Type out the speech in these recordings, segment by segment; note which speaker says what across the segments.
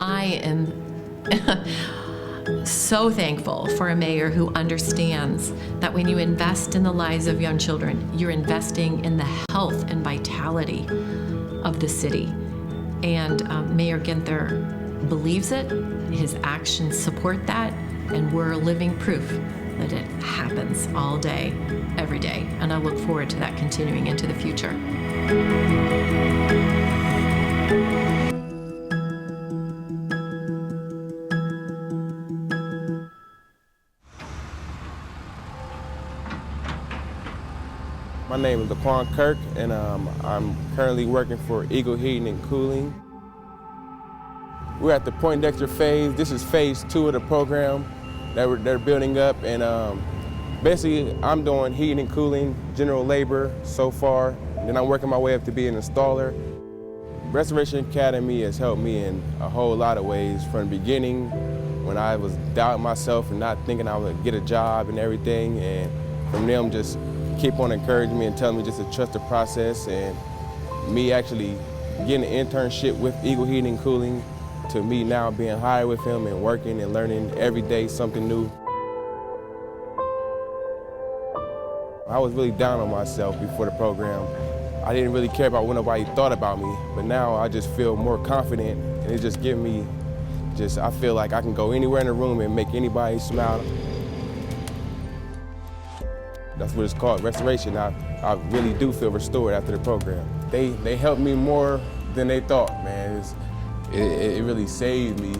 Speaker 1: I am so thankful for a mayor who understands that when you invest in the lives of young children, you're investing in the health and vitality of the city. And Mayor Ginther believes it, his actions support that, and we're living proof that it happens all day, every day. And I look forward to that continuing into the future.
Speaker 2: My name is Daquan Kirk, and I'm currently working for Eagle Heating and Cooling. We're at the Poindexter phase. This is phase 2 of the program that they're building up, and basically I'm doing heating and cooling, general labor so far, and then I'm working my way up to be an installer. Restoration Academy has helped me in a whole lot of ways from the beginning when I was doubting myself and not thinking I would get a job and everything, and from them just keep on encouraging me and telling me just to trust the process, and me actually getting an internship with Eagle Heating and Cooling to me now being hired with him and working and learning every day something new. I was really down on myself before the program. I didn't really care about what nobody thought about me, but now I just feel more confident, and it just gives me I feel like I can go anywhere in the room and make anybody smile. That's what it's called, restoration. I really do feel restored after the program. They helped me more than they thought, man. It really saved me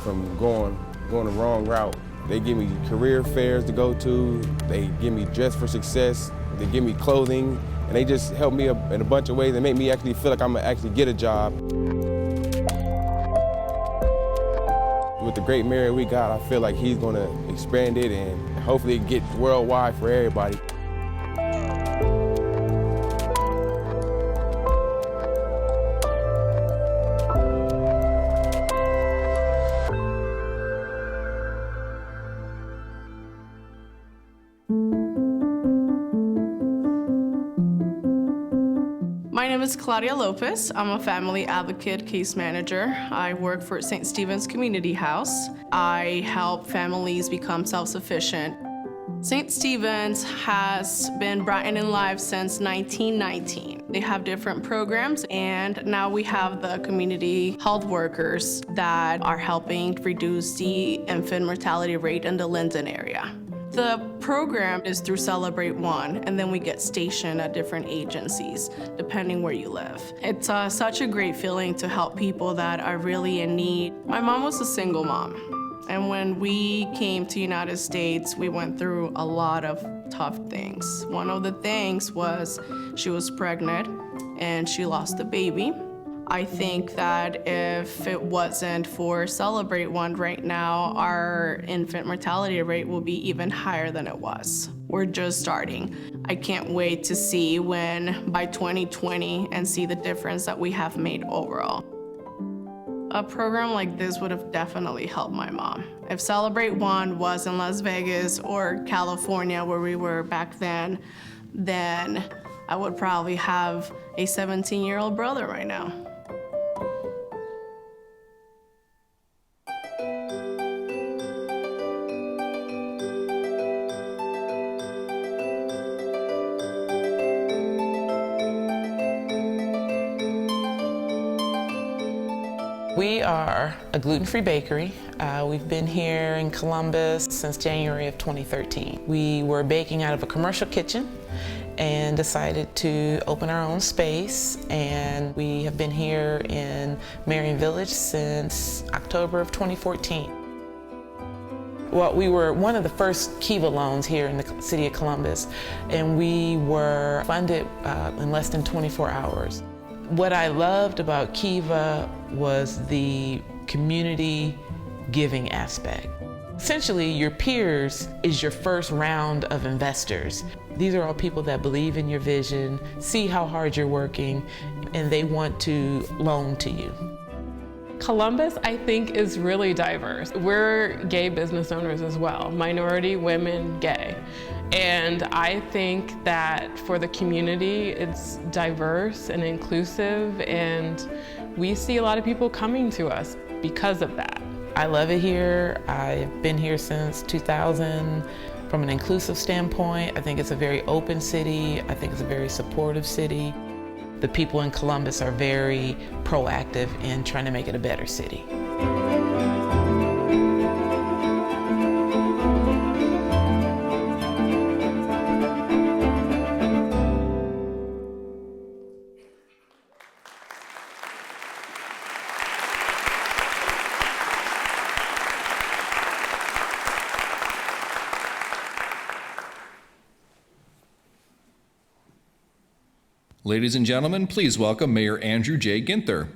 Speaker 2: from going the wrong route. They give me career fairs to go to, they give me Dress for Success, they give me clothing, and they just help me in a bunch of ways that make me actually feel like I'm gonna actually get a job. With the great mayor we got, I feel like he's gonna expand it and hopefully get worldwide for everybody.
Speaker 3: My name is Claudia Lopez. I'm a family advocate case manager. I work for St. Stephen's Community House. I help families become self-sufficient. St. Stephen's has been brightening lives since 1919. They have different programs, and now we have the community health workers that are helping reduce the infant mortality rate in the Linden area. The program is through Celebrate One, and then we get stationed at different agencies, depending where you live. It's such a great feeling to help people that are really in need. My mom was a single mom, and when we came to the United States, we went through a lot of tough things. One of the things was she was pregnant, and she lost the baby. I think that if it wasn't for Celebrate One right now, our infant mortality rate will be even higher than it was. We're just starting. I can't wait to see when by 2020 and see the difference that we have made overall. A program like this would have definitely helped my mom. If Celebrate One was in Las Vegas or California where we were back then I would probably have a 17-year-old brother right now.
Speaker 4: We are a gluten-free bakery. We've been here in Columbus since January of 2013. We were baking out of a commercial kitchen and decided to open our own space, and we have been here in Marion Village since October of 2014. Well, we were one of the first Kiva loans here in the city of Columbus, and we were funded in less than 24 hours. What I loved about Kiva was the community giving aspect. Essentially, your peers is your first round of investors. These are all people that believe in your vision, see how hard you're working, and they want to loan to you.
Speaker 5: Columbus, I think, is really diverse. We're gay business owners as well, minority, women, gay. And I think that for the community, it's diverse and inclusive, and we see a lot of people coming to us. because of that.
Speaker 4: I love it here. I've been here since 2000. From an inclusive standpoint, I think it's a very open city. I think it's a very supportive city. The people in Columbus are very proactive in trying to make it a better city.
Speaker 6: Ladies and gentlemen, please welcome Mayor Andrew J. Ginther.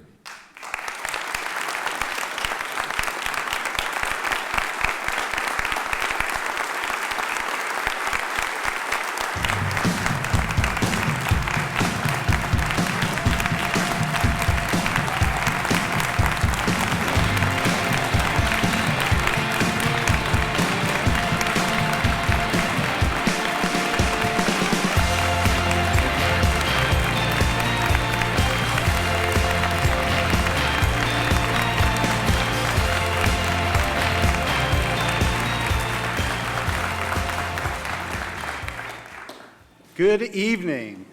Speaker 7: Good evening.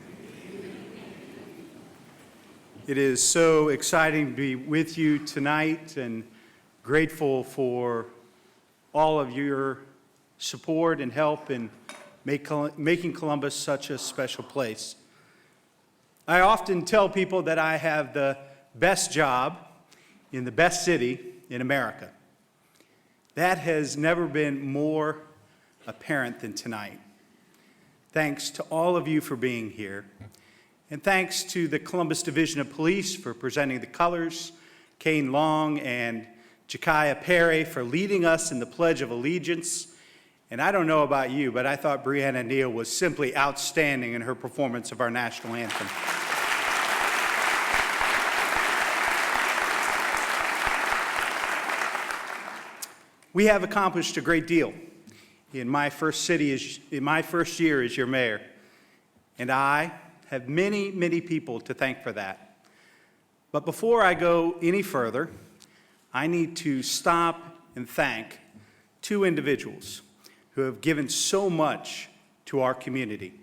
Speaker 7: It is so exciting to be with you tonight and grateful for all of your support and help in making Columbus such a special place. I often tell people that I have the best job in the best city in America. That has never been more apparent than tonight. Thanks to all of you for being here. And thanks to the Columbus Division of Police for presenting the colors, Kane Long and Jekiah Perry for leading us in the Pledge of Allegiance. And I don't know about you, but I thought Brianna Neal was simply outstanding in her performance of our national anthem. We have accomplished a great deal in my first year as your mayor, and I have many, many people to thank for that. But before I go any further, I need to stop and thank two individuals who have given so much to our community: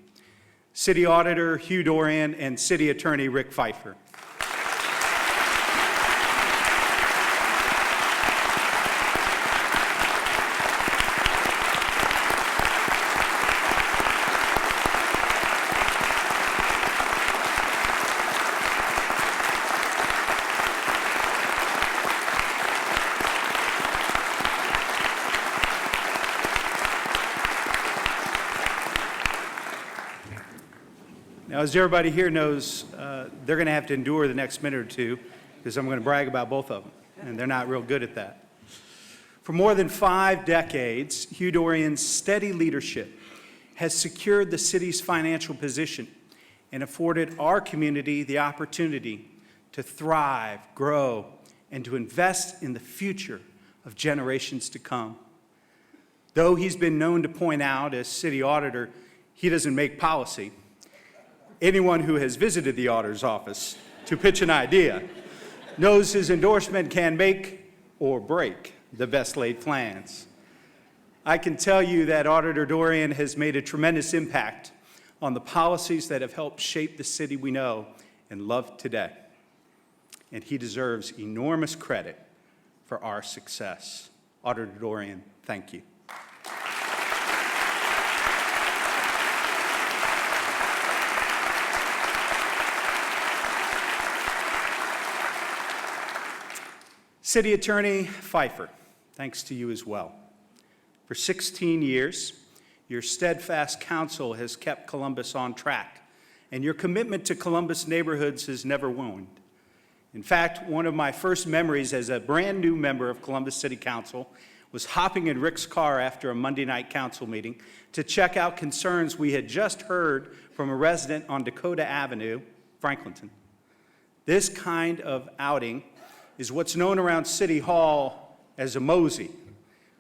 Speaker 7: City Auditor Hugh Dorian and City Attorney Rick Pfeiffer. Now, as everybody here knows, they're going to have to endure the next minute or two because I'm going to brag about both of them, and they're not real good at that. For more than 5 decades, Hugh Dorian's steady leadership has secured the city's financial position and afforded our community the opportunity to thrive, grow, and to invest in the future of generations to come. Though he's been known to point out as city auditor, he doesn't make policy. Anyone who has visited the auditor's office to pitch an idea knows his endorsement can make or break the best laid plans. I can tell you that Auditor Dorian has made a tremendous impact on the policies that have helped shape the city we know and love today. And he deserves enormous credit for our success. Auditor Dorian, thank you. City Attorney Pfeiffer, thanks to you as well. For 16 years, your steadfast counsel has kept Columbus on track, and your commitment to Columbus neighborhoods has never waned. In fact, one of my first memories as a brand new member of Columbus City Council was hopping in Rick's car after a Monday night council meeting to check out concerns we had just heard from a resident on Dakota Avenue, Franklinton. This kind of outing is what's known around City Hall as a mosey,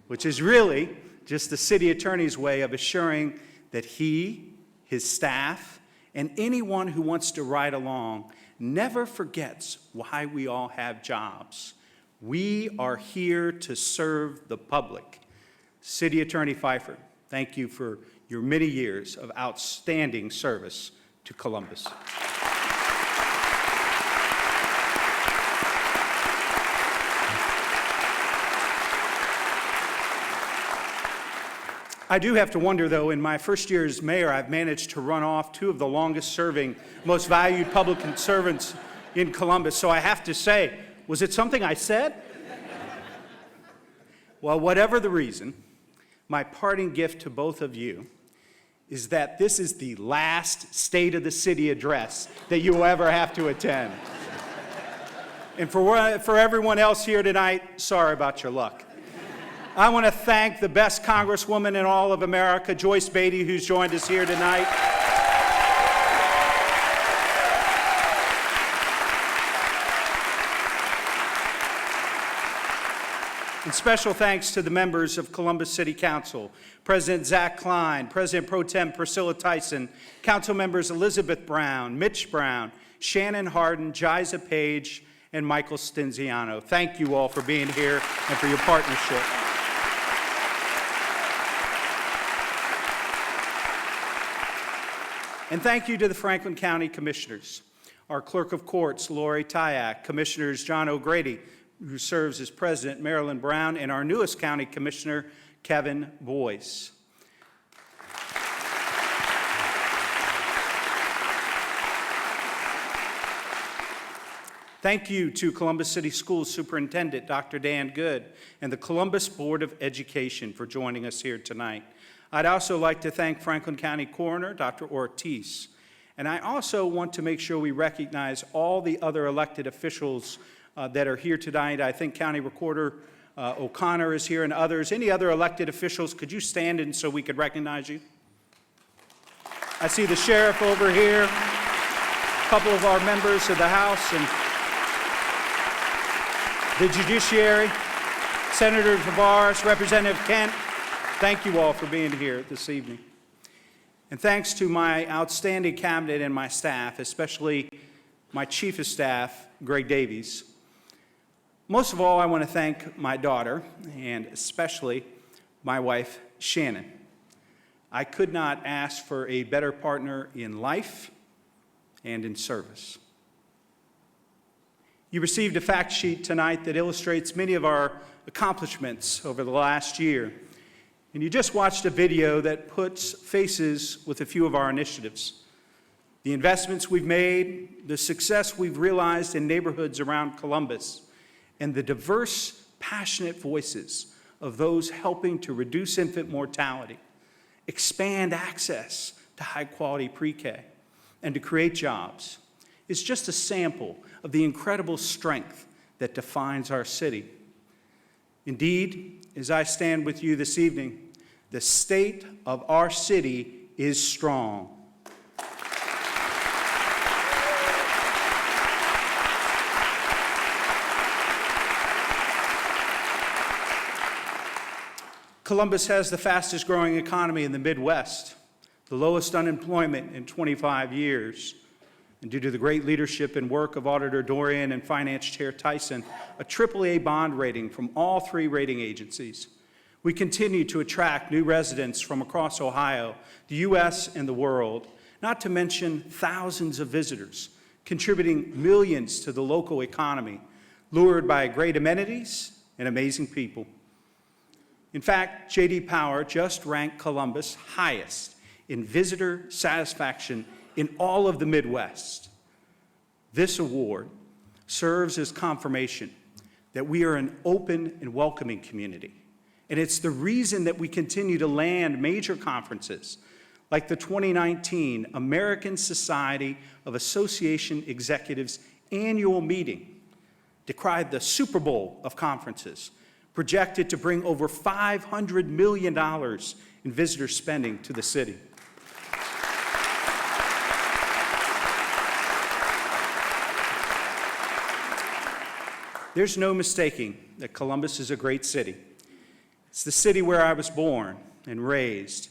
Speaker 7: which is really just the city attorney's way of assuring that he, his staff, and anyone who wants to ride along never forgets why we all have jobs. We are here to serve the public. City Attorney Pfeiffer, thank you for your many years of outstanding service to Columbus. I do have to wonder, though, in my first year as mayor, I've managed to run off two of the longest-serving, most valued public servants in Columbus. So I have to say, was it something I said? Well, whatever the reason, my parting gift to both of you is that this is the last State of the City address that you will ever have to attend. And for everyone else here tonight, sorry about your luck. I want to thank the best Congresswoman in all of America, Joyce Beatty, who's joined us here tonight. And special thanks to the members of Columbus City Council, President Zach Klein, President Pro Tem Priscilla Tyson, Council members Elizabeth Brown, Mitch Brown, Shannon Hardin, Jiza Page, and Michael Stinziano. Thank you all for being here and for your partnership. And thank you to the Franklin County Commissioners, our Clerk of Courts, Lori Tyak, Commissioners John O'Grady, who serves as President, Marilyn Brown, and our newest County Commissioner, Kevin Boyce. Thank you to Columbus City Schools Superintendent, Dr. Dan Good, and the Columbus Board of Education for joining us here tonight. I'd also like to thank Franklin County Coroner, Dr. Ortiz. And I also want to make sure we recognize all the other elected officials that are here tonight. I think County Recorder O'Connor is here and others. Any other elected officials, could you stand in so we could recognize you? I see the sheriff over here, a couple of our members of the House, and the Judiciary, Senator Tavares, Representative Kent. Thank you all for being here this evening. And thanks to my outstanding cabinet and my staff, especially my Chief of Staff, Greg Davies. Most of all, I want to thank my daughter, and especially my wife, Shannon. I could not ask for a better partner in life and in service. You received a fact sheet tonight that illustrates many of our accomplishments over the last year. And you just watched a video that puts faces with a few of our initiatives. The investments we've made, the success we've realized in neighborhoods around Columbus, and the diverse, passionate voices of those helping to reduce infant mortality, expand access to high-quality pre-K, and to create jobs is just a sample of the incredible strength that defines our city. Indeed, as I stand with you this evening, the state of our city is strong. Columbus has the fastest growing economy in the Midwest, the lowest unemployment in 25 years, and due to the great leadership and work of Auditor Dorian and Finance Chair Tyson, a AAA bond rating from all three rating agencies. We continue to attract new residents from across Ohio, the U.S., and the world, not to mention thousands of visitors, contributing millions to the local economy, lured by great amenities and amazing people. In fact, J.D. Power just ranked Columbus highest in visitor satisfaction in all of the Midwest. This award serves as confirmation that we are an open and welcoming community. And it's the reason that we continue to land major conferences like the 2019 American Society of Association Executives annual meeting, decried the Super Bowl of conferences, projected to bring over $500 million in visitor spending to the city. There's no mistaking that Columbus is a great city. It's the city where I was born and raised,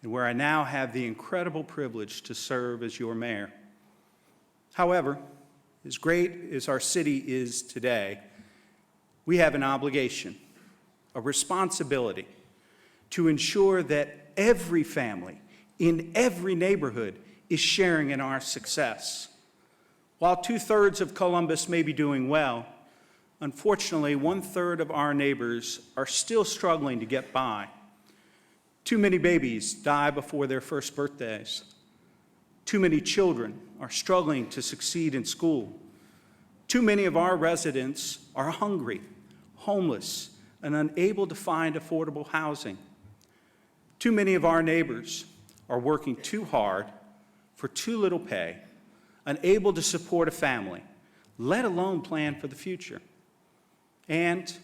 Speaker 7: and where I now have the incredible privilege to serve as your mayor. However, as great as our city is today, we have an obligation, a responsibility to ensure that every family in every neighborhood is sharing in our success. While 2/3 of Columbus may be doing well, unfortunately, 1/3 of our neighbors are still struggling to get by. Too many babies die before their first birthdays. Too many children are struggling to succeed in school. Too many of our residents are hungry, homeless, and unable to find affordable housing. Too many of our neighbors are working too hard for too little pay, unable to support a family, let alone plan for the future. And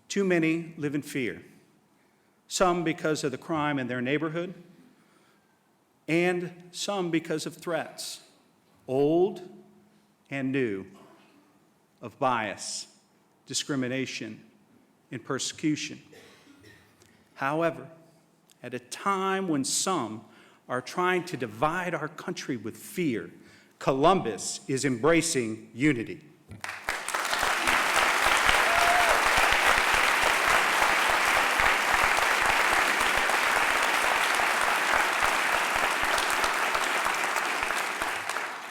Speaker 7: too many live in fear, some because of the crime in their neighborhood, and some because of threats, old and new, of bias, discrimination, and persecution. However, at a time when some are trying to divide our country with fear, Columbus is embracing unity.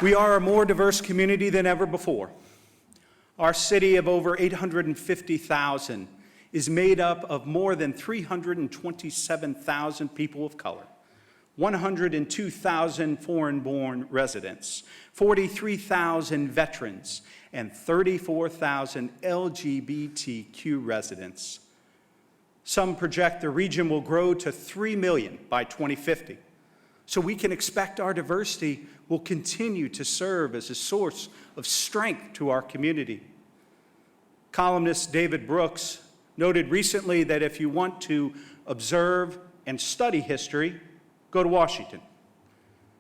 Speaker 7: We are a more diverse community than ever before. Our city of over 850,000 is made up of more than 327,000 people of color, 102,000 foreign-born residents, 43,000 veterans, and 34,000 LGBTQ residents. Some project the region will grow to 3 million by 2050. So we can expect our diversity will continue to serve as a source of strength to our community. Columnist David Brooks noted recently that if you want to observe and study history, go to Washington.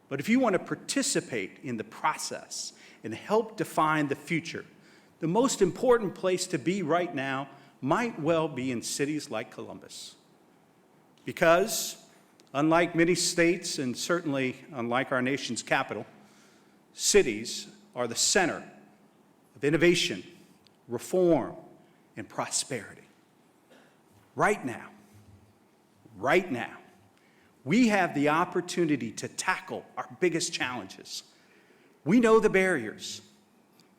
Speaker 7: But if you want to participate in the process and help define the future, the most important place to be right now might well be in cities like Columbus. Because unlike many states, and certainly unlike our nation's capital, cities are the center of innovation, reform, and prosperity. Right now, we have the opportunity to tackle our biggest challenges. We know the barriers,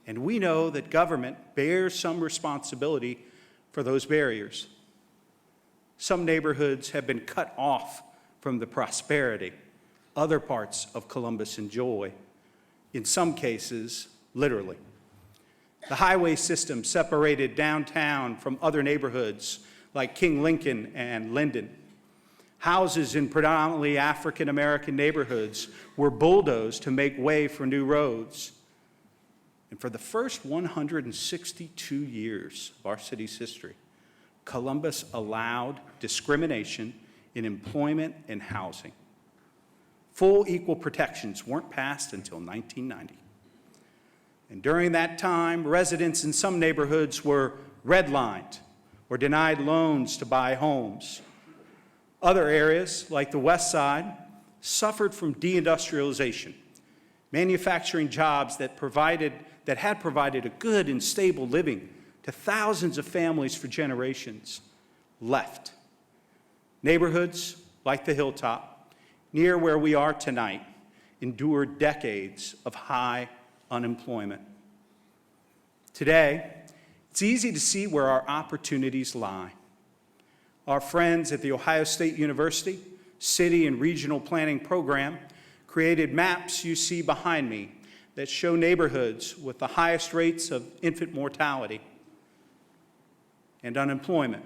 Speaker 7: and we know that government bears some responsibility for those barriers. Some neighborhoods have been cut off from the prosperity other parts of Columbus enjoy, in some cases, literally. The highway system separated downtown from other neighborhoods like King Lincoln and Linden. Houses in predominantly African American neighborhoods were bulldozed to make way for new roads. And for the first 162 years of our city's history, Columbus allowed discrimination in employment and housing. Full equal protections weren't passed until 1990. And during that time, residents in some neighborhoods were redlined or denied loans to buy homes. Other areas, like the West Side, suffered from deindustrialization. Manufacturing jobs that had provided a good and stable living to thousands of families for generations left. Neighborhoods like the Hilltop, near where we are tonight, endured decades of high unemployment. Today, it's easy to see where our opportunities lie. Our friends at The Ohio State University City and Regional Planning Program created maps you see behind me that show neighborhoods with the highest rates of infant mortality and unemployment.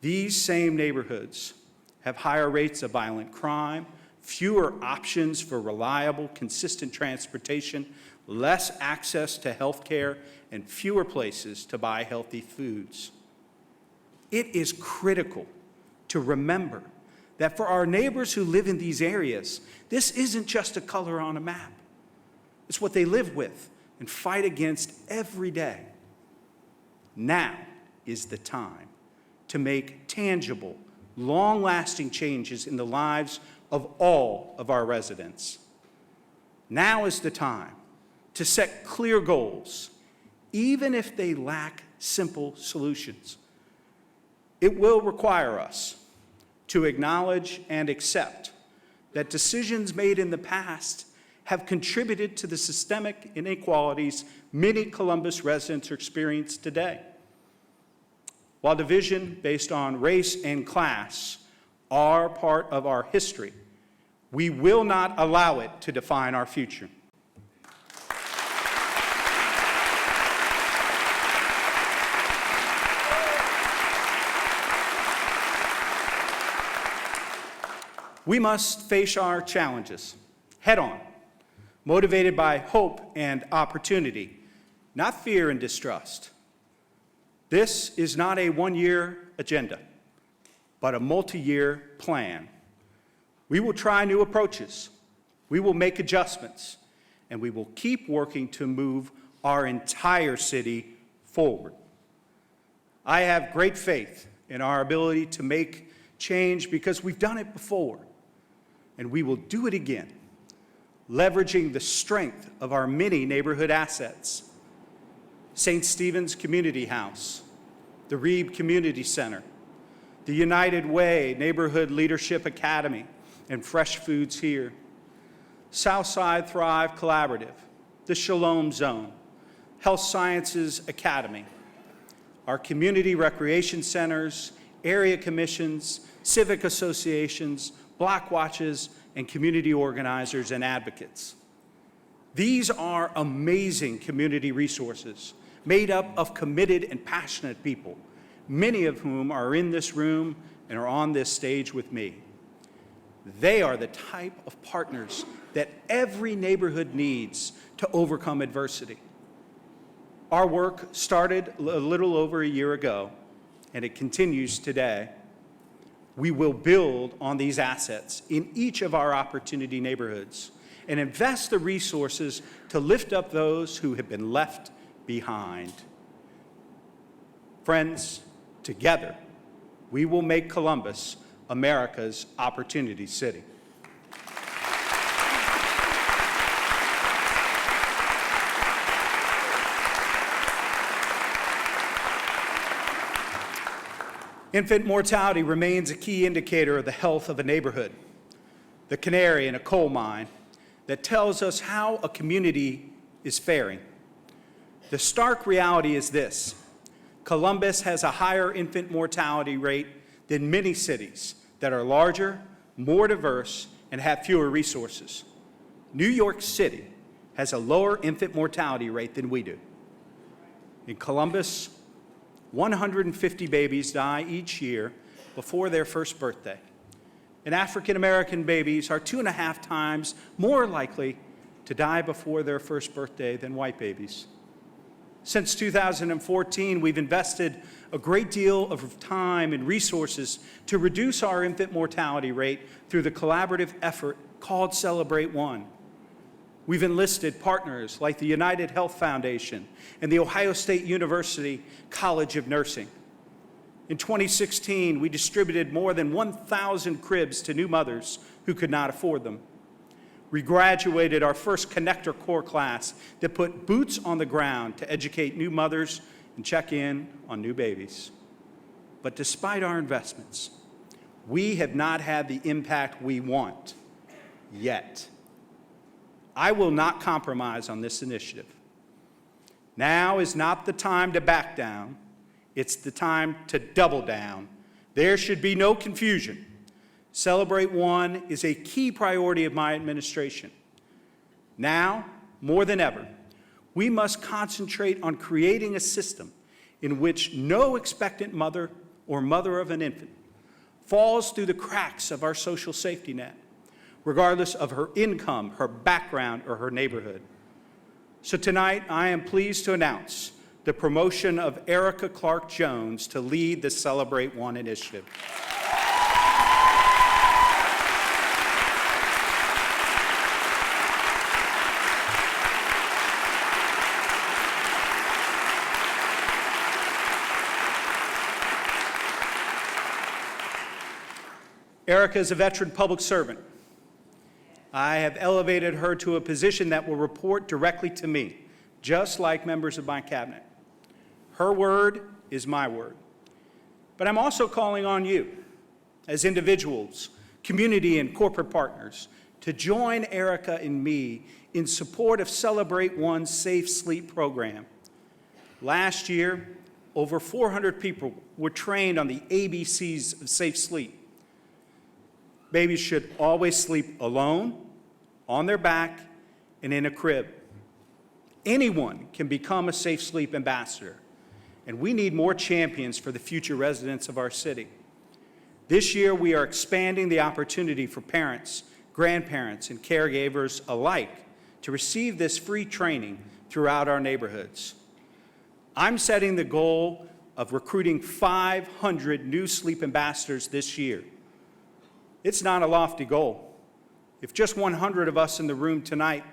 Speaker 7: These same neighborhoods have higher rates of violent crime, fewer options for reliable, consistent transportation, less access to health care, and fewer places to buy healthy foods. It is critical to remember that for our neighbors who live in these areas, this isn't just a color on a map. It's what they live with and fight against every day. Now is the time to make tangible, long-lasting changes in the lives of all of our residents. Now is the time to set clear goals, even if they lack simple solutions. It will require us to acknowledge and accept that decisions made in the past have contributed to the systemic inequalities many Columbus residents are experiencing today. While division based on race and class are part of our history, we will not allow it to define our future. We must face our challenges head on, motivated by hope and opportunity, not fear and distrust. This is not a one-year agenda, but a multi-year plan. We will try new approaches, we will make adjustments, and we will keep working to move our entire city forward. I have great faith in our ability to make change because we've done it before, and we will do it again, leveraging the strength of our many neighborhood assets. St. Stephen's Community House, the Reeb Community Center, the United Way Neighborhood Leadership Academy, and Fresh Foods Here, Southside Thrive Collaborative, the Shalom Zone, Health Sciences Academy, our community recreation centers, area commissions, civic associations, block watches, and community organizers and advocates. These are amazing community resources made up of committed and passionate people, many of whom are in this room and are on this stage with me. They are the type of partners that every neighborhood needs to overcome adversity. Our work started a little over a year ago, and it continues today. We will build on these assets in each of our opportunity neighborhoods and invest the resources to lift up those who have been left behind. Friends, together, we will make Columbus America's Opportunity City. Infant mortality remains a key indicator of the health of a neighborhood, the canary in a coal mine that tells us how a community is faring. The stark reality is this: Columbus has a higher infant mortality rate than many cities that are larger, more diverse, and have fewer resources. New York City has a lower infant mortality rate than we do. In Columbus, 150 babies die each year before their first birthday. And African American babies are 2.5 times more likely to die before their first birthday than white babies. Since 2014, we've invested a great deal of time and resources to reduce our infant mortality rate through the collaborative effort called Celebrate One. We've enlisted partners like the United Health Foundation and the Ohio State University College of Nursing. In 2016, we distributed more than 1,000 cribs to new mothers who could not afford them. We graduated our first Connector Corps class that put boots on the ground to educate new mothers and check in on new babies. But despite our investments, we have not had the impact we want yet. I will not compromise on this initiative. Now is not the time to back down. It's the time to double down. There should be no confusion. Celebrate One is a key priority of my administration. Now, more than ever, we must concentrate on creating a system in which no expectant mother or mother of an infant falls through the cracks of our social safety net, regardless of her income, her background, or her neighborhood. So tonight, I am pleased to announce the promotion of Erica Clark-Jones to lead the Celebrate One initiative. Erica is a veteran public servant. I have elevated her to a position that will report directly to me, just like members of my cabinet. Her word is my word. But I'm also calling on you, as individuals, community and corporate partners, to join Erica and me in support of Celebrate One's Safe Sleep program. Last year, over 400 people were trained on the ABCs of safe sleep. Babies should always sleep alone, on their back, and in a crib. Anyone can become a safe sleep ambassador, and we need more champions for the future residents of our city. This year, we are expanding the opportunity for parents, grandparents, and caregivers alike to receive this free training throughout our neighborhoods. I'm setting the goal of recruiting 500 new sleep ambassadors this year. It's not a lofty goal. If just 100 of us in the room tonight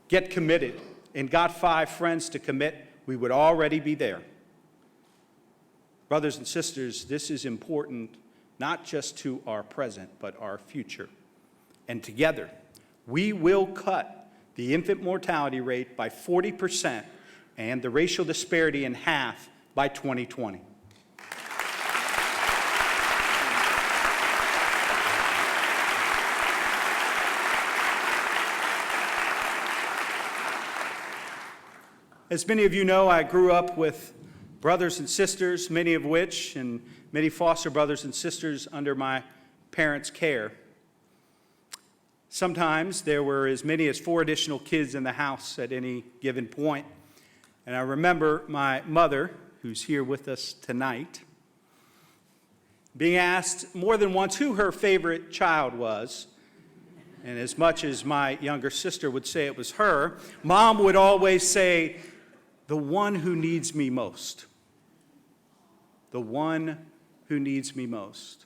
Speaker 7: get committed and got 5 friends to commit, we would already be there. Brothers and sisters, this is important not just to our present, but our future. And together, we will cut the infant mortality rate by 40% and the racial disparity in half by 2020. As many of you know, I grew up with brothers and sisters, many of which, and many foster brothers and sisters under my parents' care. Sometimes there were as many as 4 additional kids in the house at any given point. And I remember my mother, who's here with us tonight, being asked more than once who her favorite child was. And as much as my younger sister would say it was her, Mom would always say, "The one who needs me most." The one who needs me most.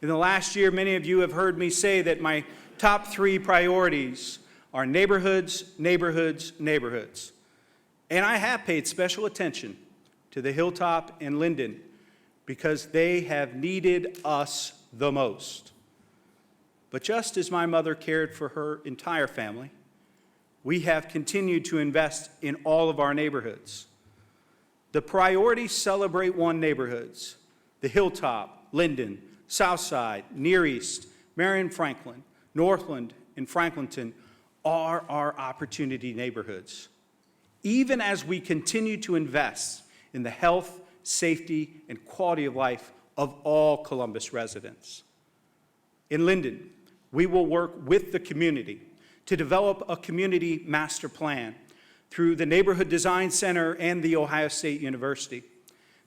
Speaker 7: In the last year, many of you have heard me say that my top 3 priorities are neighborhoods, neighborhoods, neighborhoods. And I have paid special attention to the Hilltop and Linden because they have needed us the most. But just as my mother cared for her entire family, we have continued to invest in all of our neighborhoods. The priority Celebrate One neighborhoods, the Hilltop, Linden, Southside, Near East, Marion Franklin, Northland, and Franklinton, are our opportunity neighborhoods. Even as we continue to invest in the health, safety, and quality of life of all Columbus residents. In Linden, we will work with the community to develop a community master plan through the Neighborhood Design Center and the Ohio State University.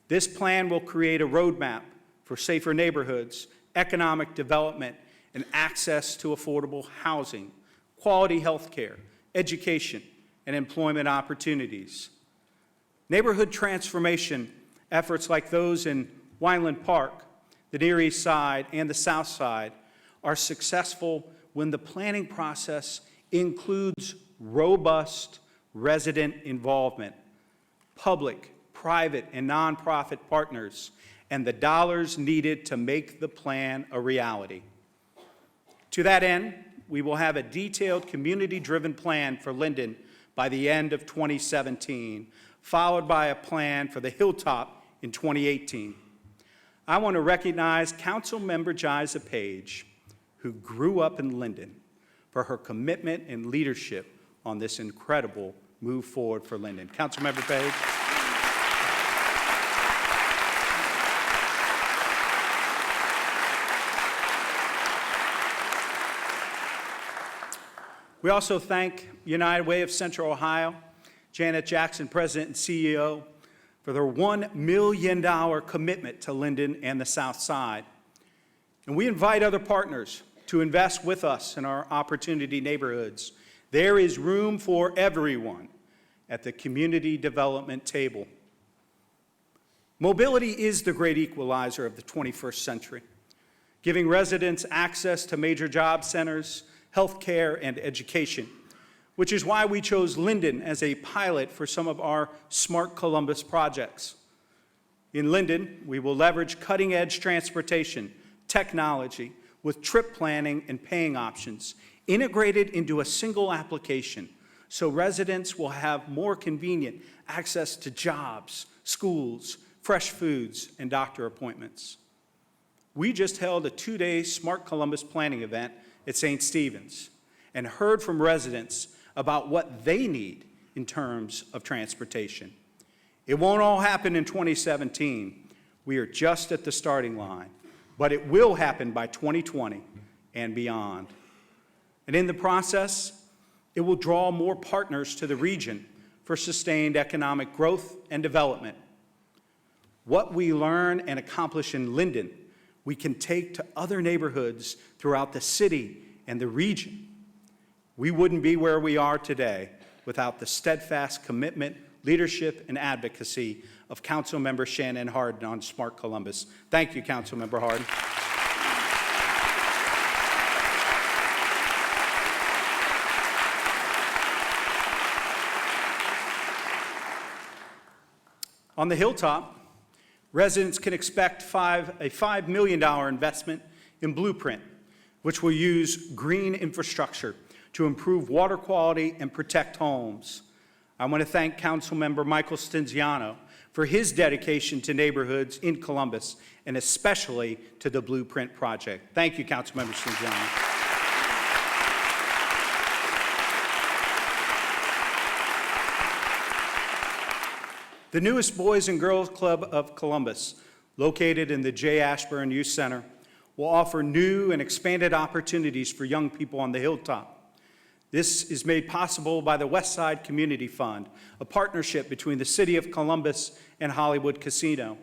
Speaker 7: This plan will create a roadmap for safer neighborhoods, economic development, and access to affordable housing, quality health care, education, and employment opportunities. Neighborhood transformation efforts like those in Wineland Park, the Near East Side, and the South Side are successful when the planning process includes robust resident involvement, public, private, and nonprofit partners, and the dollars needed to make the plan a reality. To that end, we will have a detailed community-driven plan for Linden by the end of 2017, followed by a plan for the Hilltop in 2018. I want to recognize Councilmember Jiza Page, who grew up in Linden, for her commitment and leadership on this incredible move forward for Linden. Councilmember Page. We also thank United Way of Central Ohio, Janet Jackson, President and CEO, for their $1 million commitment to Linden and the South Side. And we invite other partners to invest with us in our opportunity neighborhoods. There is room for everyone at the community development table. Mobility is the great equalizer of the 21st century, giving residents access to major job centers, health care, and education, which is why we chose Linden as a pilot for some of our Smart Columbus projects. In Linden, we will leverage cutting-edge transportation, technology, with trip planning and paying options integrated into a single application so residents will have more convenient access to jobs, schools, fresh foods, and doctor appointments. We just held a 2-day Smart Columbus planning event at St. Stephen's and heard from residents about what they need in terms of transportation. It won't all happen in 2017. We are just at the starting line, but it will happen by 2020 and beyond. And in the process, it will draw more partners to the region for sustained economic growth and development. What we learn and accomplish in Linden, we can take to other neighborhoods throughout the city and the region. We wouldn't be where we are today without the steadfast commitment, leadership, and advocacy of Councilmember Shannon Hardin on Smart Columbus. Thank you, Councilmember Hardin. On the Hilltop, residents can expect a $5 million investment in Blueprint, which will use green infrastructure to improve water quality and protect homes. I want to thank Councilmember Michael Stinziano for his dedication to neighborhoods in Columbus, and especially to the Blueprint project. Thank you, Councilmember Stinziano. The newest Boys and Girls Club of Columbus, located in the J. Ashburn Youth Center, will offer new and expanded opportunities for young people on the Hilltop. This is made possible by the Westside Community Fund, a partnership between the City of Columbus and Hollywood Casino.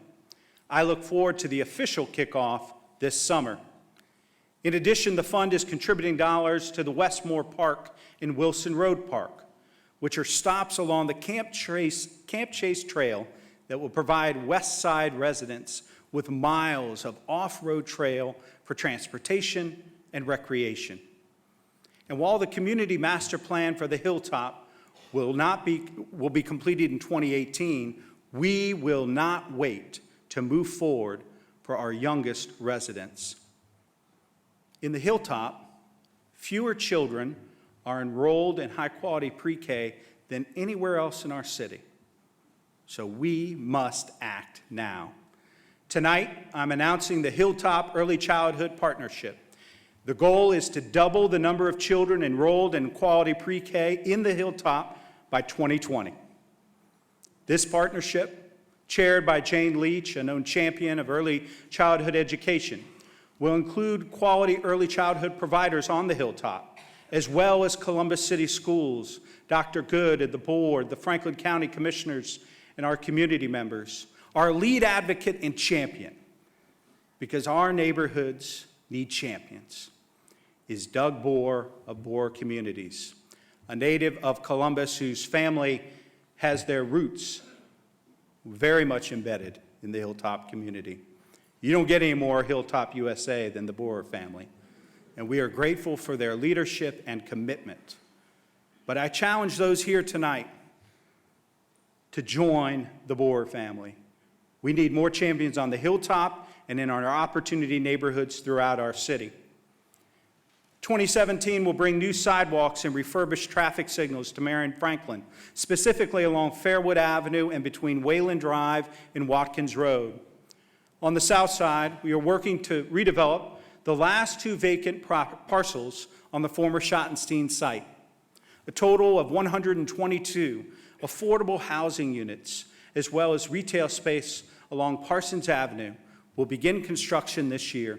Speaker 7: I look forward to the official kickoff this summer. In addition, the fund is contributing dollars to the Westmore Park and Wilson Road Park, which are stops along the Camp Chase Trail that will provide Westside residents with miles of off-road trail for transportation and recreation. And while the community master plan for the Hilltop will be completed in 2018, we will not wait to move forward for our youngest residents. In the Hilltop, fewer children are enrolled in high-quality pre-K than anywhere else in our city. So we must act now. Tonight, I'm announcing the Hilltop Early Childhood Partnership. The goal is to double the number of children enrolled in quality pre-K in the Hilltop by 2020. This partnership, chaired by Jane Leach, a known champion of early childhood education, will include quality early childhood providers on the Hilltop, as well as Columbus City Schools, Dr. Good and the board, the Franklin County Commissioners, and our community members. Our lead advocate and champion, because our neighborhoods need champions, is Doug Bohr of Bohr Communities, a native of Columbus whose family has their roots very much embedded in the Hilltop community. You don't get any more Hilltop USA than the Bohr family, and we are grateful for their leadership and commitment. But I challenge those here tonight to join the Bohr family. We need more champions on the Hilltop and in our opportunity neighborhoods throughout our city. 2017 will bring new sidewalks and refurbished traffic signals to Marion Franklin, specifically along Fairwood Avenue and between Wayland Drive and Watkins Road. On the south side, we are working to redevelop the last 2 vacant parcels on the former Schottenstein site. A total of 122 affordable housing units, as well as retail space along Parsons Avenue, will begin construction this year.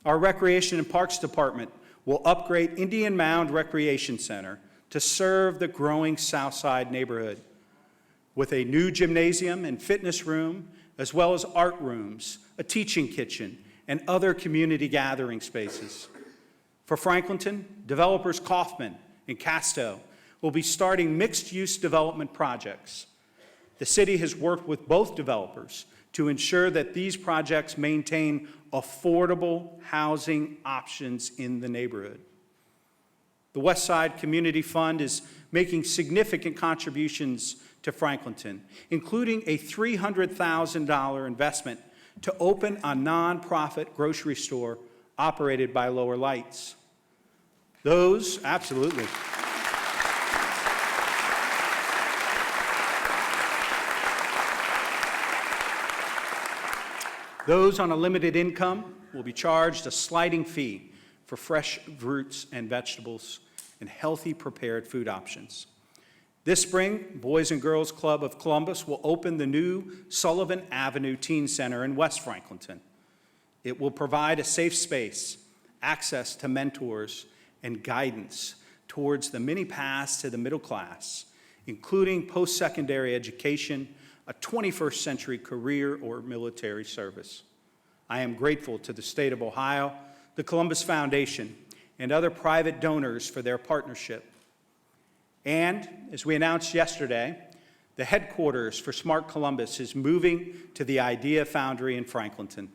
Speaker 7: Our Recreation and Parks Department will upgrade Indian Mound Recreation Center to serve the growing Southside neighborhood with a new gymnasium and fitness room, as well as art rooms, a teaching kitchen, and other community gathering spaces. For Franklinton, developers Kaufman and Casto will be starting mixed-use development projects. The city has worked with both developers to ensure that these projects maintain affordable housing options in the neighborhood. The Westside Community Fund is making significant contributions to Franklinton, including a $300,000 investment to open a nonprofit grocery store operated by Lower Lights. Absolutely. Those on a limited income will be charged a sliding fee for fresh fruits and vegetables and healthy prepared food options. This spring, Boys and Girls Club of Columbus will open the new Sullivan Avenue Teen Center in West Franklinton. It will provide a safe space, access to mentors, and guidance towards the many paths to the middle class, including post-secondary education, a 21st century career, or military service. I am grateful to the state of Ohio, the Columbus Foundation, and other private donors for their partnership. And, as we announced yesterday, the headquarters for Smart Columbus is moving to the Idea Foundry in Franklinton.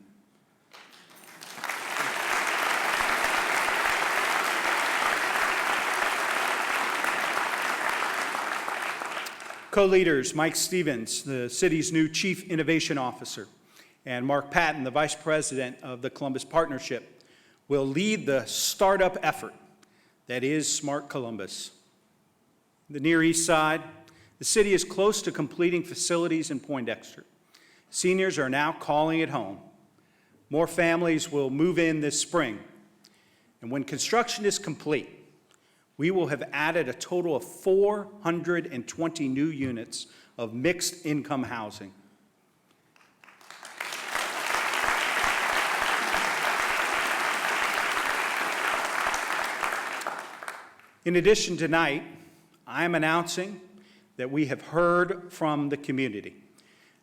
Speaker 7: Co-leaders Mike Stevens, the city's new Chief Innovation Officer, and Mark Patton, the Vice President of the Columbus Partnership, will lead the startup effort that is Smart Columbus. The Near East Side, the city is close to completing facilities in Poindexter. Seniors are now calling it home. More families will move in this spring. And when construction is complete, we will have added a total of 420 new units of mixed income housing. In addition, tonight, I am announcing that we have heard from the community,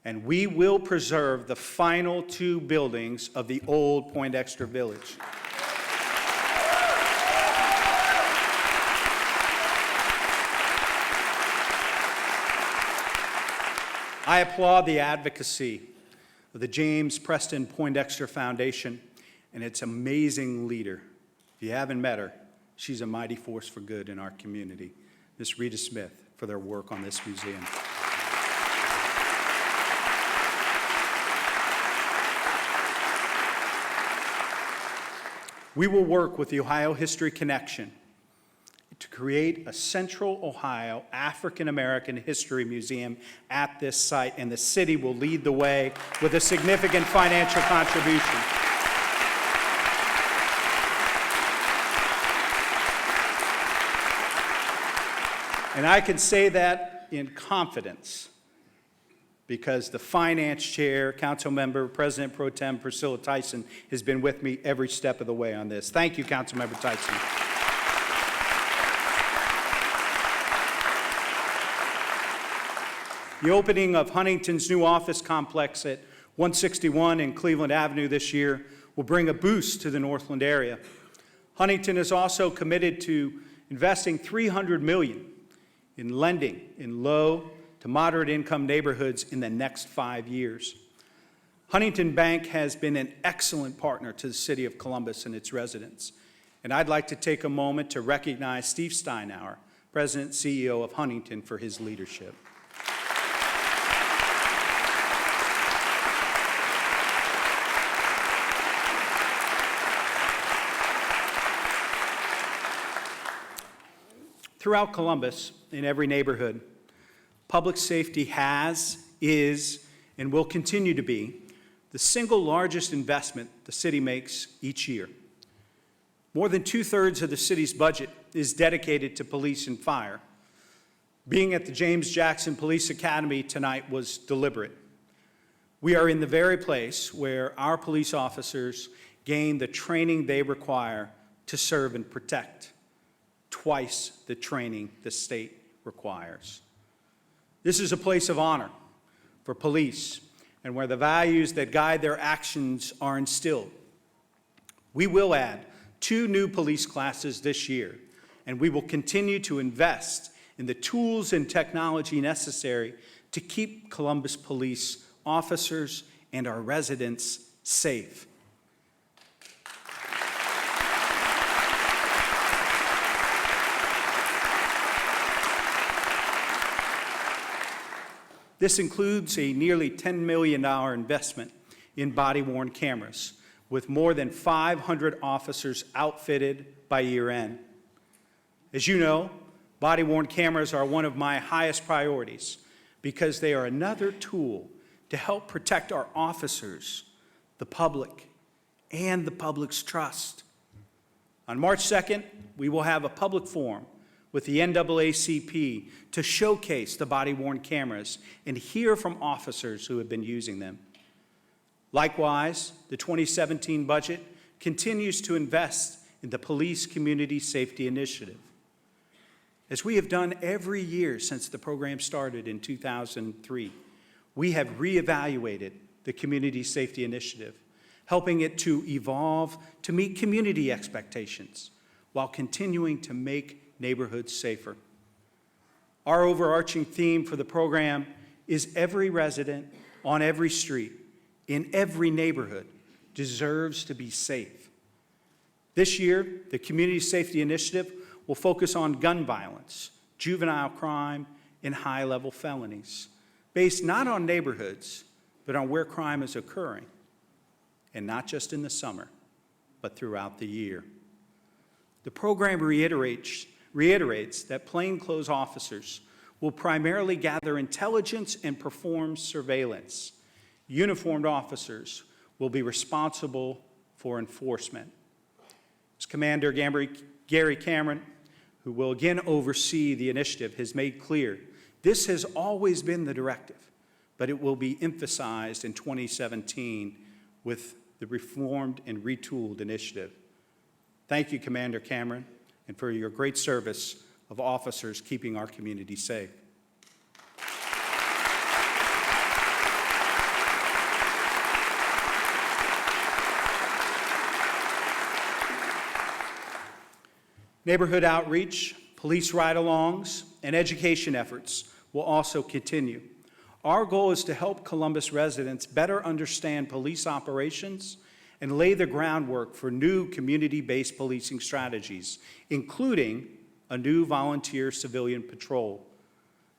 Speaker 7: and we will preserve the final 2 buildings of the old Poindexter Village. I applaud the advocacy of the James Preston Poindexter Foundation and its amazing leader. If you haven't met her, she's a mighty force for good in our community. Ms. Rita Smith, for their work on this museum. We will work with the Ohio History Connection to create a Central Ohio African American History Museum at this site, and the city will lead the way with a significant financial contribution. And I can say that in confidence because the finance chair, council member, President Pro Tem Priscilla Tyson, has been with me every step of the way on this. Thank you, Councilmember Tyson. The opening of Huntington's new office complex at 161 and Cleveland Avenue this year will bring a boost to the Northland area. Huntington is also committed to investing $300 million in lending in low to moderate income neighborhoods in the next 5 years. Huntington Bank has been an excellent partner to the city of Columbus and its residents. And I'd like to take a moment to recognize Steve Steinauer, President and CEO of Huntington, for his leadership. Throughout Columbus, in every neighborhood, public safety has, is, and will continue to be the single largest investment the city makes each year. More than 2/3 of the city's budget is dedicated to police and fire. Being at the James Jackson Police Academy tonight was deliberate. We are in the very place where our police officers gain the training they require to serve and protect. Twice the training the state requires. This is a place of honor for police and where the values that guide their actions are instilled. We will add 2 new police classes this year, and we will continue to invest in the tools and technology necessary to keep Columbus police officers and our residents safe. This includes a nearly $10 million investment in body-worn cameras, with more than 500 officers outfitted by year end. As you know, body-worn cameras are one of my highest priorities because they are another tool to help protect our officers, the public, and the public's trust. On March 2nd, we will have a public forum with the NAACP to showcase the body-worn cameras and hear from officers who have been using them. Likewise, the 2017 budget continues to invest in the Police Community Safety Initiative. As we have done every year since the program started in 2003, we have reevaluated the Community Safety Initiative, helping it to evolve to meet community expectations while continuing to make neighborhoods safer. Our overarching theme for the program is every resident on every street, in every neighborhood, deserves to be safe. This year, the Community Safety Initiative will focus on gun violence, juvenile crime, and high-level felonies, based not on neighborhoods, but on where crime is occurring, and not just in the summer, but throughout the year. The program reiterates that plainclothes officers will primarily gather intelligence and perform surveillance. Uniformed officers will be responsible for enforcement. As Commander Gary Cameron, who will again oversee the initiative, has made clear, this has always been the directive, but it will be emphasized in 2017 with the reformed and retooled initiative. Thank you, Commander Cameron, and for your great service of officers keeping our community safe. Neighborhood outreach, police ride-alongs, and education efforts will also continue. Our goal is to help Columbus residents better understand police operations and lay the groundwork for new community-based policing strategies, including a new volunteer civilian patrol.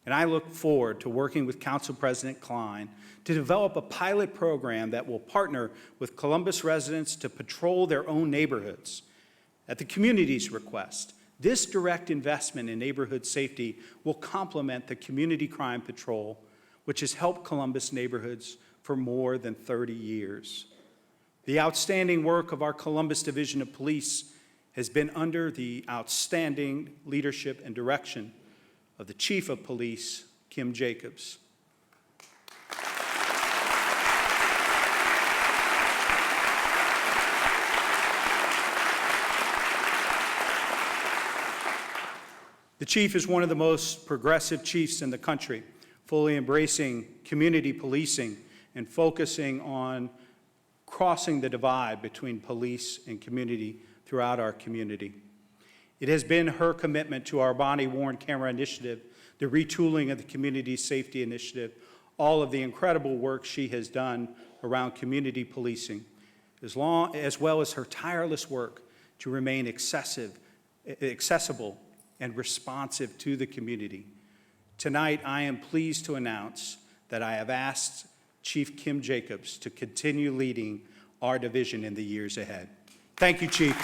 Speaker 7: And I look forward to working with Council President Klein to develop a pilot program that will partner with Columbus residents to patrol their own neighborhoods. At the community's request, this direct investment in neighborhood safety will complement the Community Crime Patrol, which has helped Columbus neighborhoods for more than 30 years. The outstanding work of our Columbus Division of Police has been under the outstanding leadership and direction of the Chief of Police, Kim Jacobs. The Chief is one of the most progressive chiefs in the country, fully embracing community policing and focusing on crossing the divide between police and community throughout our community. It has been her commitment to our body-worn camera initiative, the retooling of the Community Safety Initiative, all of the incredible work she has done around community policing, as well as her tireless work to remain accessible and responsive to the community. Tonight, I am pleased to announce that I have asked Chief Kim Jacobs to continue leading our division in the years ahead. Thank you, Chief.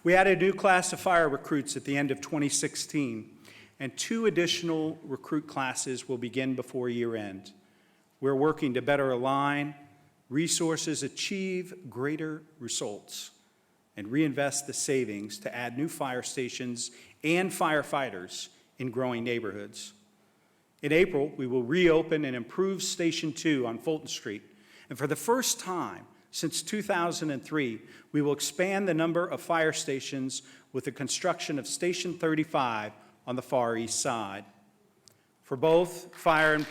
Speaker 7: We added a new class of fire recruits at the end of 2016, and 2 additional recruit classes will begin before year end. We're working to better align resources, achieve greater results, and reinvest the savings to add new fire stations and firefighters in growing neighborhoods. In April, we will reopen and improve Station 2 on Fulton Street, and for the first time since 2003, we will expand the number of fire stations with the construction of Station 35 on the far east side. For both fire and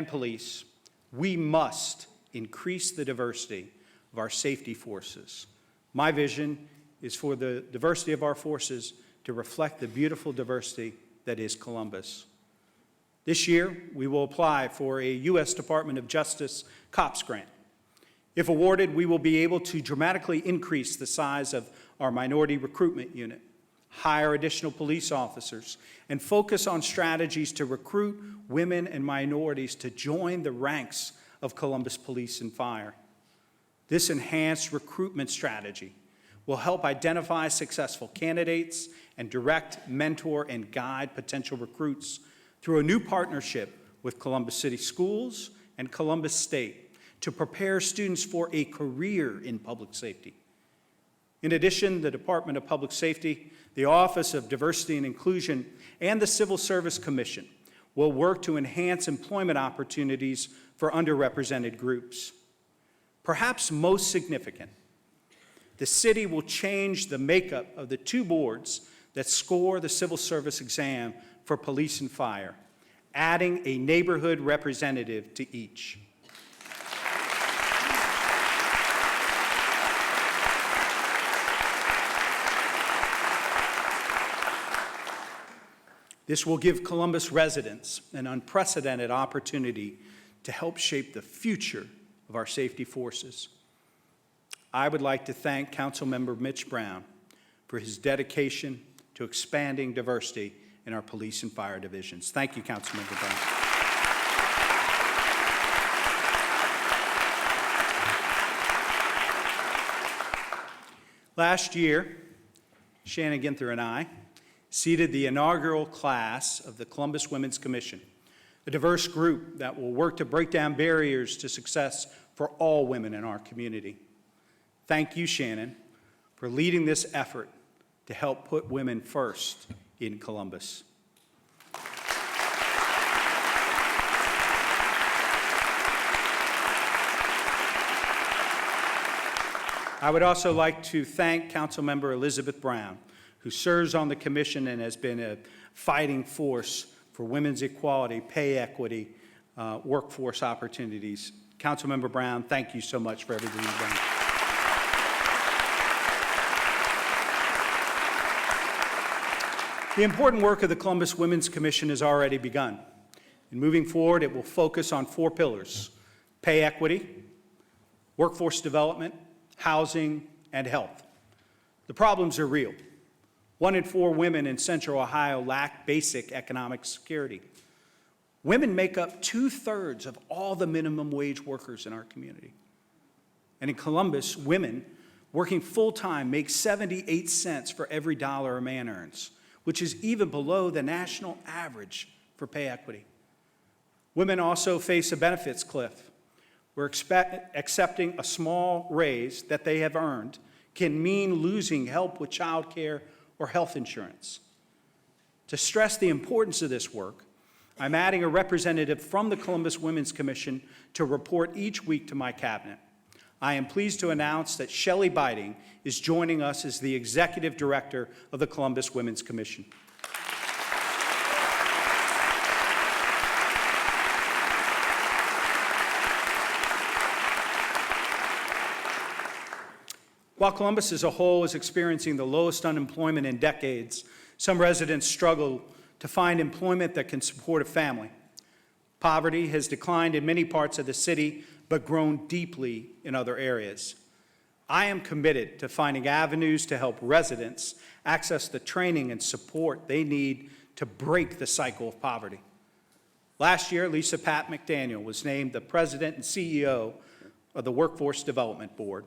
Speaker 7: police, we must increase the diversity of our safety forces. My vision is for the diversity of our forces to reflect the beautiful diversity that is Columbus. This year, we will apply for a U.S. Department of Justice COPS grant. If awarded, we will be able to dramatically increase the size of our minority recruitment unit, hire additional police officers, and focus on strategies to recruit women and minorities to join the ranks of Columbus Police and Fire. This enhanced recruitment strategy will help identify successful candidates and direct, mentor, and guide potential recruits through a new partnership with Columbus City Schools and Columbus State to prepare students for a career in public safety. In addition, the Department of Public Safety, the Office of Diversity and Inclusion, and the Civil Service Commission will work to enhance employment opportunities for underrepresented groups. Perhaps most significant, the city will change the makeup of the two boards that score the civil service exam for police and fire, adding a neighborhood representative to each. This will give Columbus residents an unprecedented opportunity to help shape the future of our safety forces. I would like to thank Councilmember Mitch Brown for his dedication to expanding diversity in our police and fire divisions. Thank you, Councilmember Brown. Last year, Shannon Ginther and I seated the inaugural class of the Columbus Women's Commission, a diverse group that will work to break down barriers to success for all women in our community. Thank you, Shannon, for leading this effort to help put women first in Columbus. I would also like to thank Councilmember Elizabeth Brown, who serves on the commission and has been a fighting force for women's equality, pay equity, workforce opportunities. Councilmember Brown, thank you so much for everything you've done. The important work of the Columbus Women's Commission has already begun. And moving forward, it will focus on 4 pillars: pay equity, workforce development, housing, and health. The problems are real. 1 in 4 women in Central Ohio lack basic economic security. Women make up 2/3 of all the minimum wage workers in our community. And in Columbus, women working full-time make 78 cents for every dollar a man earns, which is even below the national average for pay equity. Women also face a benefits cliff, where accepting a small raise that they have earned can mean losing help with child care or health insurance. To stress the importance of this work, I'm adding a representative from the Columbus Women's Commission to report each week to my cabinet. I am pleased to announce that Shelley Biding is joining us as the Executive Director of the Columbus Women's Commission. While Columbus as a whole is experiencing the lowest unemployment in decades, some residents struggle to find employment that can support a family. Poverty has declined in many parts of the city, but grown deeply in other areas. I am committed to finding avenues to help residents access the training and support they need to break the cycle of poverty. Last year, Lisa Pat McDaniel was named the President and CEO of the Workforce Development Board.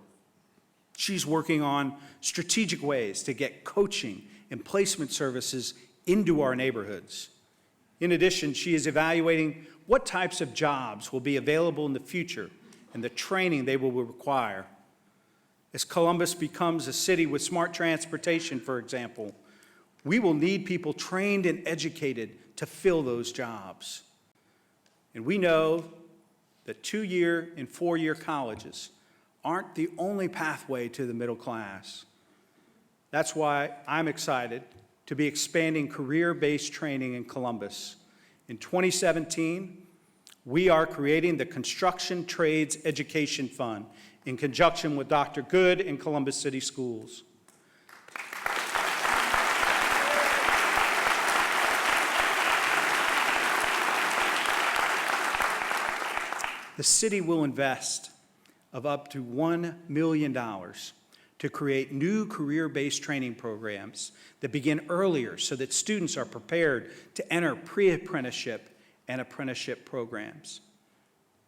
Speaker 7: She's working on strategic ways to get coaching and placement services into our neighborhoods. In addition, she is evaluating what types of jobs will be available in the future and the training they will require. As Columbus becomes a city with smart transportation, for example, we will need people trained and educated to fill those jobs. And we know that 2-year and 4-year colleges aren't the only pathway to the middle class. That's why I'm excited to be expanding career-based training in Columbus. In 2017, we are creating the Construction Trades Education Fund in conjunction with Dr. Good and Columbus City Schools. The city will invest of up to $1 million to create new career-based training programs that begin earlier so that students are prepared to enter pre-apprenticeship and apprenticeship programs.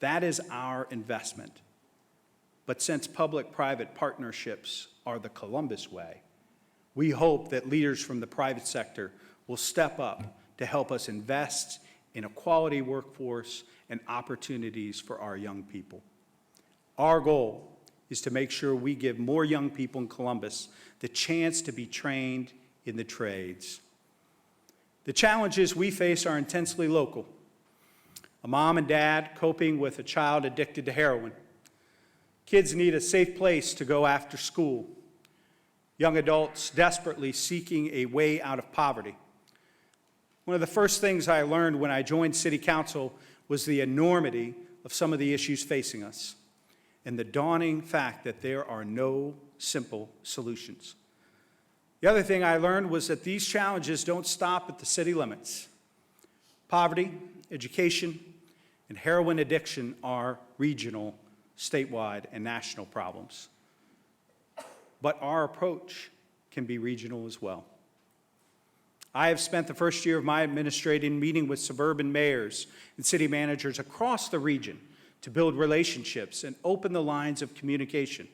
Speaker 7: That is our investment. but since public-private partnerships are the Columbus way, we hope that leaders from the private sector will step up to help us invest in a quality workforce and opportunities for our young people. Our goal is to make sure we give more young people in Columbus the chance to be trained in the trades. The challenges we face are intensely local. A mom and dad coping with a child addicted to heroin. Kids need a safe place to go after school. Young adults desperately seeking a way out of poverty. One of the first things I learned when I joined City Council was the enormity of some of the issues facing us and the dawning fact that there are no simple solutions. The other thing I learned was that these challenges don't stop at the city limits. Poverty, education, and heroin addiction are regional, statewide, and national problems. But our approach can be regional as well. I have spent the first year of my administrating meeting with suburban mayors and city managers across the region to build relationships and open the lines of communication.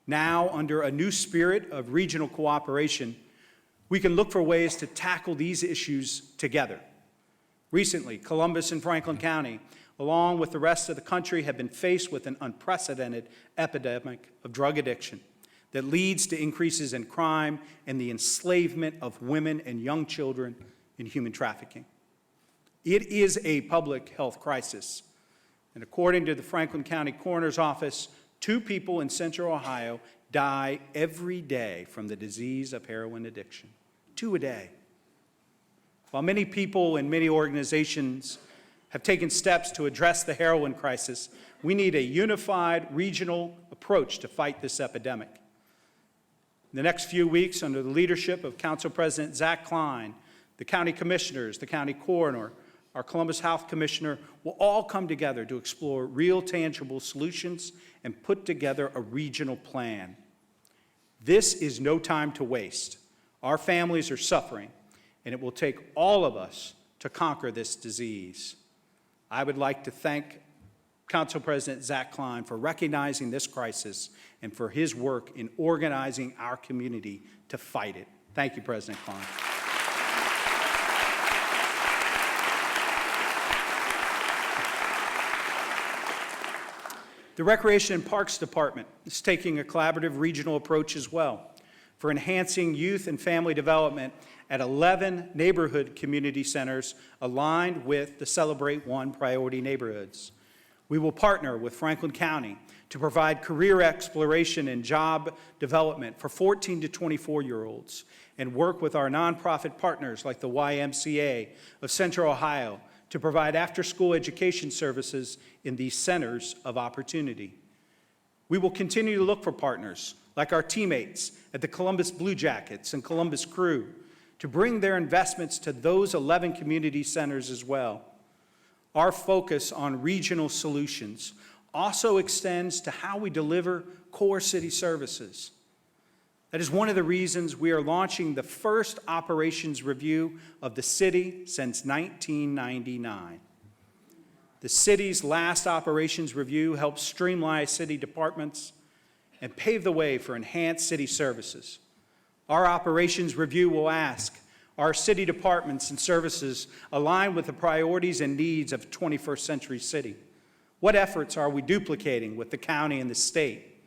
Speaker 7: Now, under a new spirit of regional cooperation, we can look for ways to tackle these issues together. Recently, Columbus and Franklin County, along with the rest of the country, have been faced with an unprecedented epidemic of drug addiction that leads to increases in crime and the enslavement of women and young children in human trafficking. It is a public health crisis, and according to the Franklin County Coroner's Office, 2 people in Central Ohio die every day from the disease of heroin addiction. 2 a day. While many people and many organizations have taken steps to address the heroin crisis, we need a unified regional approach to fight this epidemic. In the next few weeks, under the leadership of Council President Zach Klein, the county commissioners, the county coroner, our Columbus Health Commissioner will all come together to explore real, tangible solutions and put together a regional plan. This is no time to waste. Our families are suffering, and it will take all of us to conquer this disease. I would like to thank Council President Zach Klein for recognizing this crisis and for his work in organizing our community to fight it. Thank you, President Klein. The Recreation and Parks Department is taking a collaborative regional approach as well for enhancing youth and family development at 11 neighborhood community centers aligned with the Celebrate One priority neighborhoods. We will partner with Franklin County to provide career exploration and job development for 14 to 24-year-olds and work with our nonprofit partners like the YMCA of Central Ohio to provide after-school education services in these centers of opportunity. We will continue to look for partners like our teammates at the Columbus Blue Jackets and Columbus Crew to bring their investments to those 11 community centers as well. Our focus on regional solutions also extends to how we deliver core city services. That is one of the reasons we are launching the first operations review of the city since 1999. The city's last operations review helped streamline city departments and pave the way for enhanced city services. Our operations review will ask, are city departments and services aligned with the priorities and needs of a 21st century city? What efforts are we duplicating with the county and the state?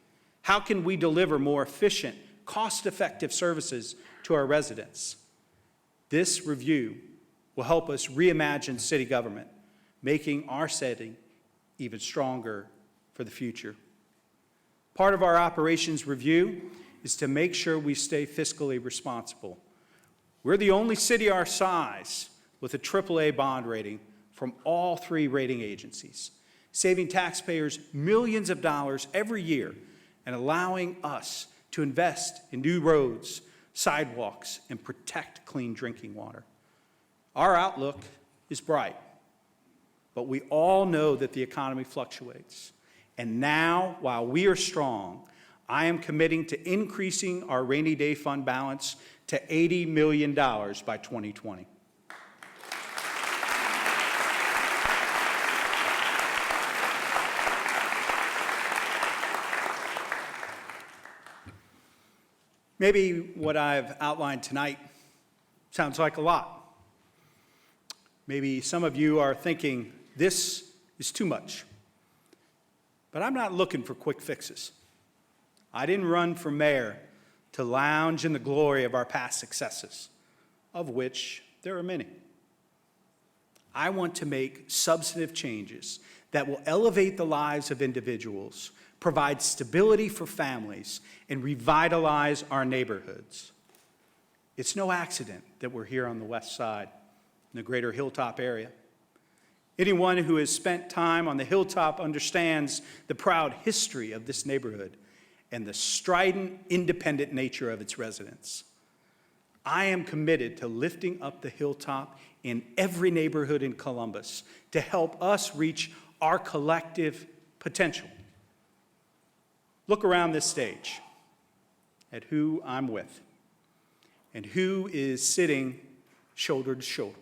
Speaker 7: How can we deliver more efficient, cost-effective services to our residents? This review will help us reimagine city government, making our city even stronger for the future. Part of our operations review is to make sure we stay fiscally responsible. We're the only city our size with a AAA bond rating from all 3 rating agencies, saving taxpayers millions of dollars every year and allowing us to invest in new roads, sidewalks, and protect clean drinking water. Our outlook is bright, but we all know that the economy fluctuates. And now, while we are strong, I am committing to increasing our rainy day fund balance to $80 million by 2020. Maybe what I've outlined tonight sounds like a lot. Maybe some of you are thinking, this is too much. But I'm not looking for quick fixes. I didn't run for mayor to lounge in the glory of our past successes, of which there are many. I want to make substantive changes that will elevate the lives of individuals, provide stability for families, and revitalize our neighborhoods. It's no accident that we're here on the west side, in the greater Hilltop area. Anyone who has spent time on the Hilltop understands the proud history of this neighborhood and the strident, independent nature of its residents. I am committed to lifting up the Hilltop in every neighborhood in Columbus to help us reach our collective potential. Look around this stage at who I'm with and who is sitting shoulder to shoulder.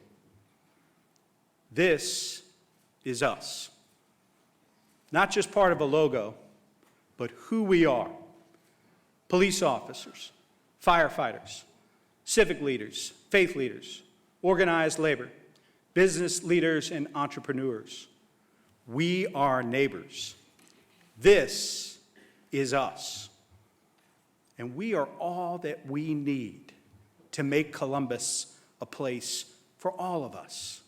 Speaker 7: This is us. Not just part of a logo, but who we are. Police officers, firefighters, civic leaders, faith leaders, organized labor, business leaders, and entrepreneurs. We are neighbors. This is us. And we are all that we need to make Columbus a place for all of us.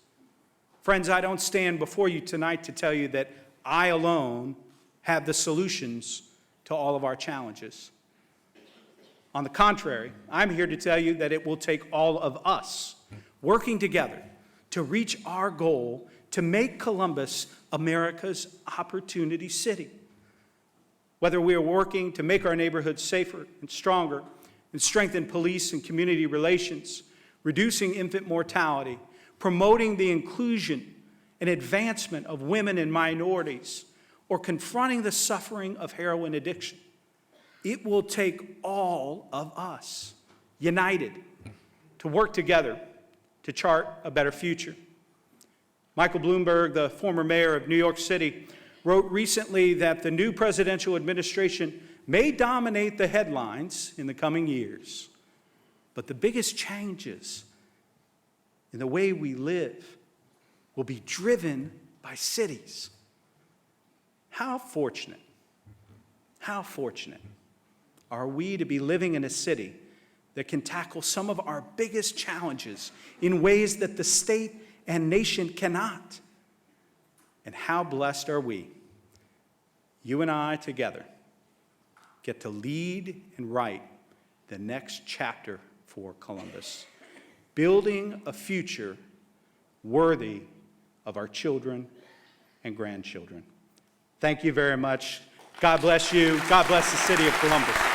Speaker 7: Friends, I don't stand before you tonight to tell you that I alone have the solutions to all of our challenges. On the contrary, I'm here to tell you that it will take all of us working together to reach our goal to make Columbus America's opportunity city. Whether we are working to make our neighborhoods safer and stronger and strengthen police and community relations, reducing infant mortality, promoting the inclusion and advancement of women and minorities, or confronting the suffering of heroin addiction, it will take all of us united to work together to chart a better future. Michael Bloomberg, the former mayor of New York City, wrote recently that the new presidential administration may dominate the headlines in the coming years, but the biggest changes in the way we live will be driven by cities. How fortunate are we to be living in a city that can tackle some of our biggest challenges in ways that the state and nation cannot? And how blessed are we, you and I together, get to lead and write the next chapter for Columbus, building a future worthy of our children and grandchildren. Thank you very much. God bless you. God bless the city of Columbus.